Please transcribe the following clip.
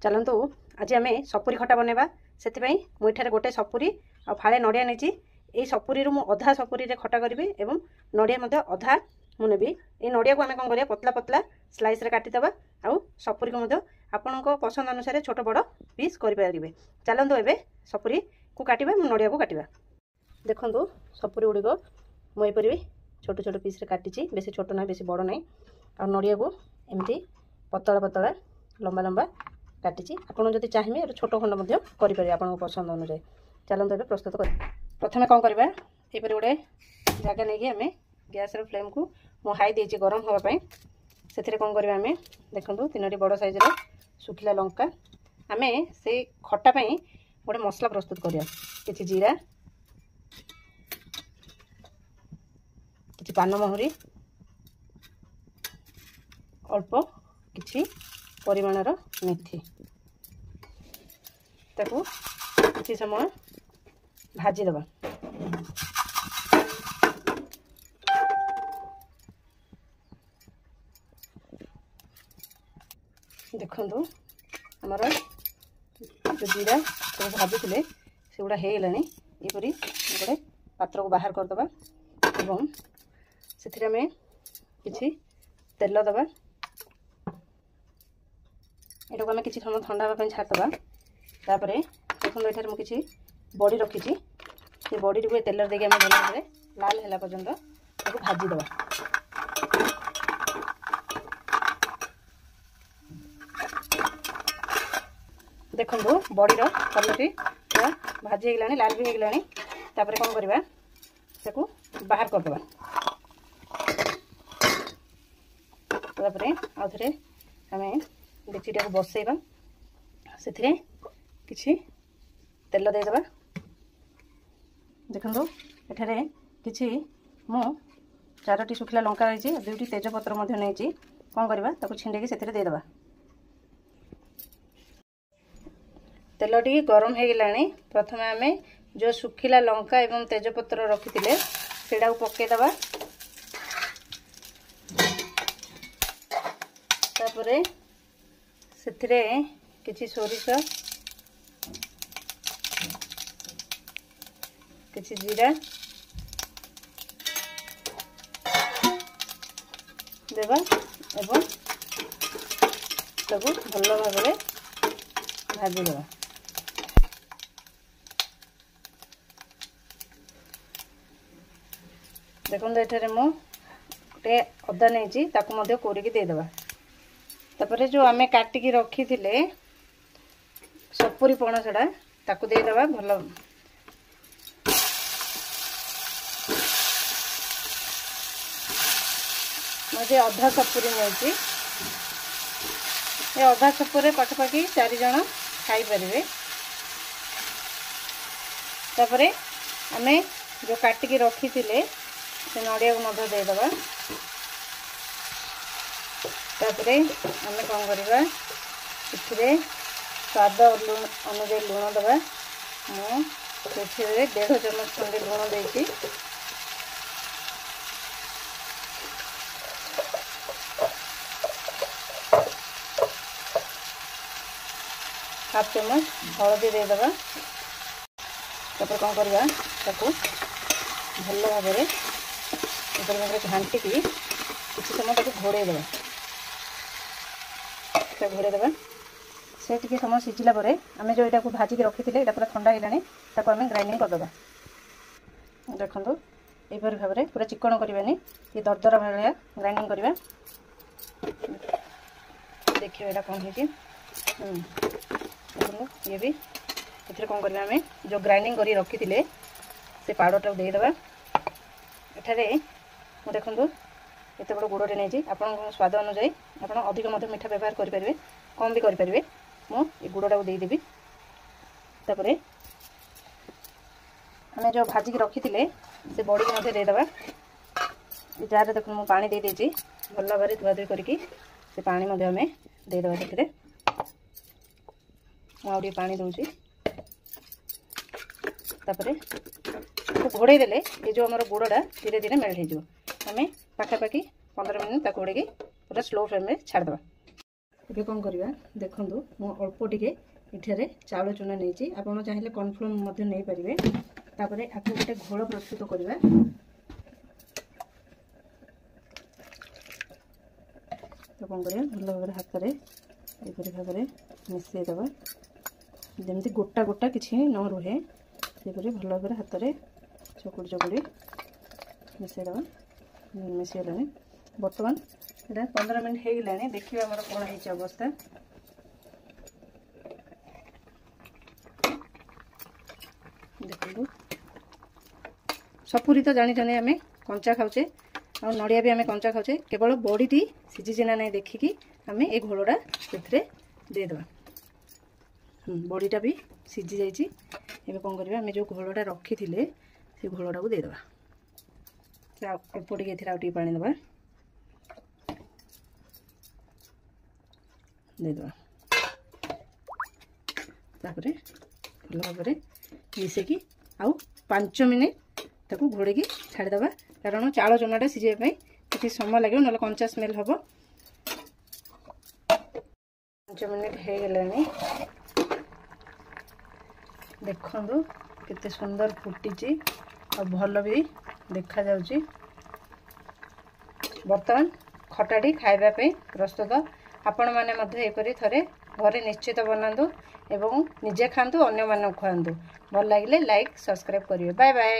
चलतु आज आम सपुरी खटा बनवा से मुझे गोटे सपुरी आ फाड़े नड़िया नहीं यही सपुरी मु अधा सपुरी खटा करी एवं नड़िया अधा मुझे ये नड़िया को आम कौन करा पतला पतला स्लाइस काटिदेवा आउ सपुरी को आपण पसंद अनुसार छोट बड़ पीस करें। चलतु एवं सपुरी को काटिबा नड़िया को काटिबा। देखु सपुरी गुड़िक मुझे छोट छोट पीस काटी बेसी छोट ना बेसी बड़ ना आ नड़िया को एमती पतला पतला लंबा लंबा काटी आपड़ जब चाहिए छोट खंड करें आप पसंद अनुसार। चलते ए प्रस्तुत कर प्रथम कौन करवा यहपर गोटे जगह नहीं आम गैस फ्लेम को मु हाई देती गरम हाँपाई से कौन करवा आम देखो 3टी बड़ साइज सुखिला लंका आम से खटापी गोटे मसला प्रस्तुत करवा कि जीरा कि पान महुरी अल्प कि परिमाणर मेथी ताकू किसी समय भाजीदेवा। देखु आमर जो जीरा सब भाजी से गुड़ा हो गलानी यहपरी गोटे पात्र को बाहर करदे एवं से आम कि तेल दबा एटा को आम कि समय ठंडा हाँपाई छाड़दे। तापर देखो ये मुझे बड़ी रखी से बड़ी को तेल देके आम भल भाव लाल है पर्यंत भाजीदेवा। देखो बड़ीर कलरटी पूरा भाजी होगलानी लाल भी होगलानी। तापर कौन करवा ताकू बाहर करदे। तापर आउ थे आम डेक्चीटा को बसैबा से किछि तेल देदेबा। देखो एठारे किछि मु 4टी सुखिला लंका रही 2टी तेजपत्र नहीं कौन करवा ताकू छिंडेकी से देदेबा। तेलटी गरम हो गलानी प्रथम आम जो सुखिला लंका एवं तेजपत्र रखी सेटा को पकईदेवा। तापर से किछि सोरिष किछि जीरा देवा एवं सब भल भाव भाजीदेवा। देखो ये मुझे अदा नहीं कोरिकी देदेवा। तापर जो आम काटिकी रखी थे सपुरी पणसटा ताकू देदेवा भल। मुझे अधा सपुरी नहीं अधा सपुरी पाखापाखि 4 जन खाईपर। तापर आम जो काटिकी रखी थे से नड़िया को देदेवा। तापर आम कौन करवा इथे स्वाद अनुजाई लुण देवा। मुझे 1.5 चम्मच खंडे लुण देती। हाफ चम्मच हलदी देदेवा। तापर कौन करवा ताकू भल भाव घांटिकी किसी समय ताकू घोड़े देवा। घोड़े देवा से टी समय सीझिला आम जो यहाँ भाजिकी रखी थे पूरा ठंडा होगानी आम ग्राइंडिंग करदे। देखो यहपरी भाव में पूरा चिकन करवानी ये दरदरा भाया ग्राइंडिंग करवा। देखिए यहाँ कौन है ये भी इधर कौन करवा आम जो ग्राइंडिंग कर रखी थे से पाउडर देदेवा। एठारे देखो एत बड़ गुड़टे नहीं आप स्वाद अनुजाई आप अधिक मीठा व्यवहार करेंगे कम भी करेंगे। मुझे गुड़टा को देदेवी। तापर आम जो भाजिकी रखी थे से बड़ी को देदेवा। जार देखो मुझे पानी देदेची भल भाव धुआधुई करके से पानी आम देदेवा। से मुझे पानी दूसरी घोड़े देले ये जो आमर गुड़टा धीरे धीरे मेल्ट हो आम पाखापाखि 15 मिनट घोड़े पूरा स्लो फ्लेम में छाड़देवा। ଏବେ କ'ଣ କରିବା ଦେଖନ୍ତୁ ମୁଁ ଅଳ୍ପ ଟିକେ ଏଠାରେ ଚାଉଳ ଚୁନା ନେଇଛି। ଆପଣ ଚାହିଁଲେ କର୍ଣ୍ଣଫ୍ଲୋର୍ ମଧ୍ୟ ନେଇପାରିବେ। ତାପରେ ଆକୁ ଗୋଟେ ଘୋଳ ପ୍ରସ୍ତୁତ କରିବା। ତ କ'ଣ କରିବା ଭଲ ଭାବରେ ହାତରେ ଏପରି ଭାବରେ ମିଶାଇ ଦେବା, ଯେମିତି ଗୋଟା ଗୋଟା କିଛି ନ ରୁହେ ସେପରି ଭଲ ଭାବରେ ହାତରେ ଚକୁଡ଼ି ଚକୁଡ଼ି ମିଶାଇ ଦେବା। ମିଶାଇଲାଣି ବର୍ତ୍ତମାନ ଏଇଟା 15 ମିନିଟ୍ ହେଇଗଲାଣି। ଦେଖିବା ଆମର କ'ଣ ହେଇଛି ଅବସ୍ଥା। ଦେଖନ୍ତୁ ସପୁରି ତ ଜାଣିଛନ୍ତି ଆମେ କଞ୍ଚା ଖାଉଛେ, ଆଉ ନଡ଼ିଆ ବି ଆମେ କଞ୍ଚା ଖାଉଛେ। କେବଳ ବଡ଼ିଟି ସିଝିଛି ନା ନାହିଁ ଦେଖିକି ଆମେ ଏ ଘୋଳଟା ସେଥିରେ ଦେଇଦେବା। ବଡ଼ିଟା ବି ସିଝି ଯାଇଛି। ଏବେ କ'ଣ କରିବା ଆମେ ଯେଉଁ ଘୋଳଟା ରଖିଥିଲେ ସେ ଘୋଳଟାକୁ ଦେଇଦେବା। ଅଳ୍ପ ଟିକେ ଏଥିରେ ଆଉ ଟିକେ ପାଣି ଦେବା, ଦେଇଦେବା। ତାପରେ ଭଲ ଭାବରେ ମିଶେଇକି ଆଉ 5 ମିନିଟ୍ ତାକୁ ଘୋଡ଼େଇକି ଛାଡ଼ିଦେବା, କାରଣ ଚାଉଳ ଚୁନାଟା ସିଝିବା ପାଇଁ କିଛି ସମୟ ଲାଗିବ, ନହେଲେ କଞ୍ଚା ସ୍ମେଲ୍ ହେବ। 5 ମିନିଟ୍ ହେଇଗଲାଣି। ଦେଖନ୍ତୁ କେତେ ସୁନ୍ଦର ଫୁଟିଛି ଆଉ ଭଲ ବି ଦେଖାଯାଉଛି। ବର୍ତ୍ତମାନ ଖଟାଟି ଖାଇବା ପାଇଁ ପ୍ରସ୍ତୁତ। ଆପଣମାନେ ମଧ୍ୟ ଏପରି ଥରେ ଘରେ ନିଶ୍ଚିତ ବନାନ୍ତୁ ଏବଂ ନିଜେ ଖାଆନ୍ତୁ, ଅନ୍ୟମାନଙ୍କୁ ଖୁଆନ୍ତୁ। ଭଲ ଲାଗିଲେ ଲାଇକ୍ ସବସ୍କ୍ରାଇବ୍ କରିବେ। Bye bye.